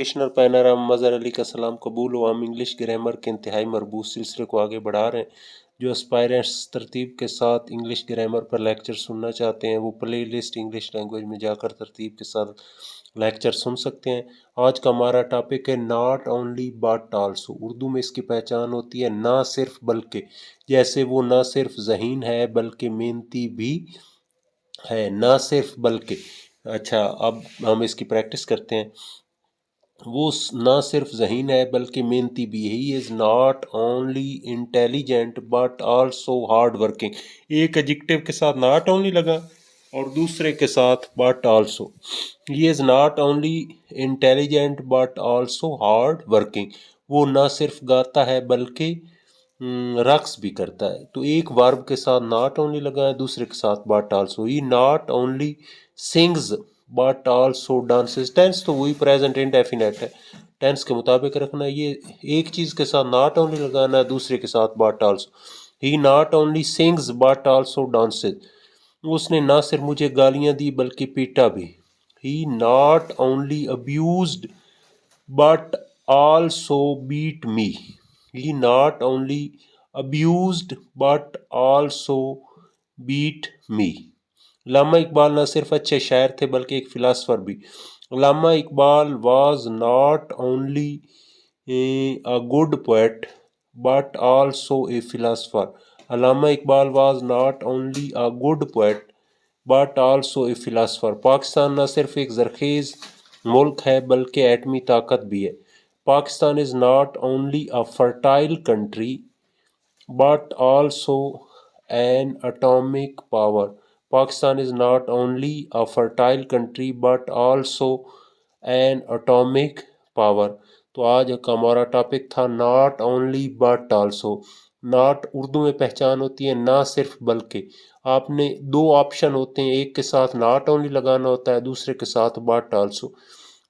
Educational panorama Mazhar Ali का सलाम कबूल हो। हम इंग्लिश ग्रामर के इंतहाई मरबूत सिलसिले को आगे बढ़ा रहे हैं। जो एस्पायरेंट्स तरतीब के साथ इंग्लिश ग्रामर पर लेक्चर सुनना चाहते हैं वो प्ले लिस्ट इंग्लिश लैंग्वेज में जाकर तरतीब के साथ लेक्चर सुन सकते हैं। आज का हमारा टॉपिक है not only but also. Urdu में इसकी पहचान होती है ना सिर्फ बल्कि। जैसे वो ना सिर्फ ज़हीन है बल्कि मेहनती भी है, ना सिर्फ बल्कि। अच्छा, अब हम इसकी प्रैक्टिस करते हैं। वो ना सिर्फ ज़हीन है बल्कि मेहनती भी है। He is not only intelligent but also hard working. एक एडजेक्टिव के साथ नॉट ओनली लगा और दूसरे के साथ but also. He is not only intelligent but also hard working. वो ना सिर्फ गाता है बल्कि रक्स भी करता है। तो एक वर्ब के साथ नॉट ओनली लगा है, दूसरे के साथ but also. He not only sings but also dances. Tense तो वही प्रेजेंट इंडेफिनेट है, टेंस के मुताबिक रखना। ये एक चीज़ के साथ नॉट ओनली लगाना है, दूसरे के साथ but also. He not only sings but also dances. उसने ना सिर्फ मुझे गालियाँ दी बल्कि पीटा भी। He not only abused but also beat me. He not only abused but also beat me. अल्लामा इकबाल न सिर्फ अच्छे शायर थे बल्कि एक फिलासफर भी। अल्लामा Iqbal was not only a good poet but also a philosopher. Allama Iqbal was not only a good poet but also a philosopher. Pakistan न सिर्फ एक जरखेज़ मुल्क है बल्कि एटमी ताकत भी है। Pakistan is not only a fertile country but also an atomic power. Pakistan is not only a fertile country but also an atomic power. तो आज का हमारा टॉपिक था not only but also. Not Urdu में पहचान होती है ना सिर्फ बल्कि। आपने दो ऑप्शन होते हैं, एक के साथ नॉट ओनली लगाना होता है, दूसरे के साथ बट आल्सो।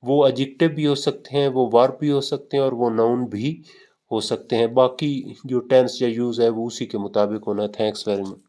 वो एडजेक्टिव भी हो सकते हैं, वो वर्ब भी हो सकते हैं और वो नाउन भी हो सकते हैं। बाकी जो टेंस या यूज़ है वो उसी के मुताबिक होना है। Thanks very much.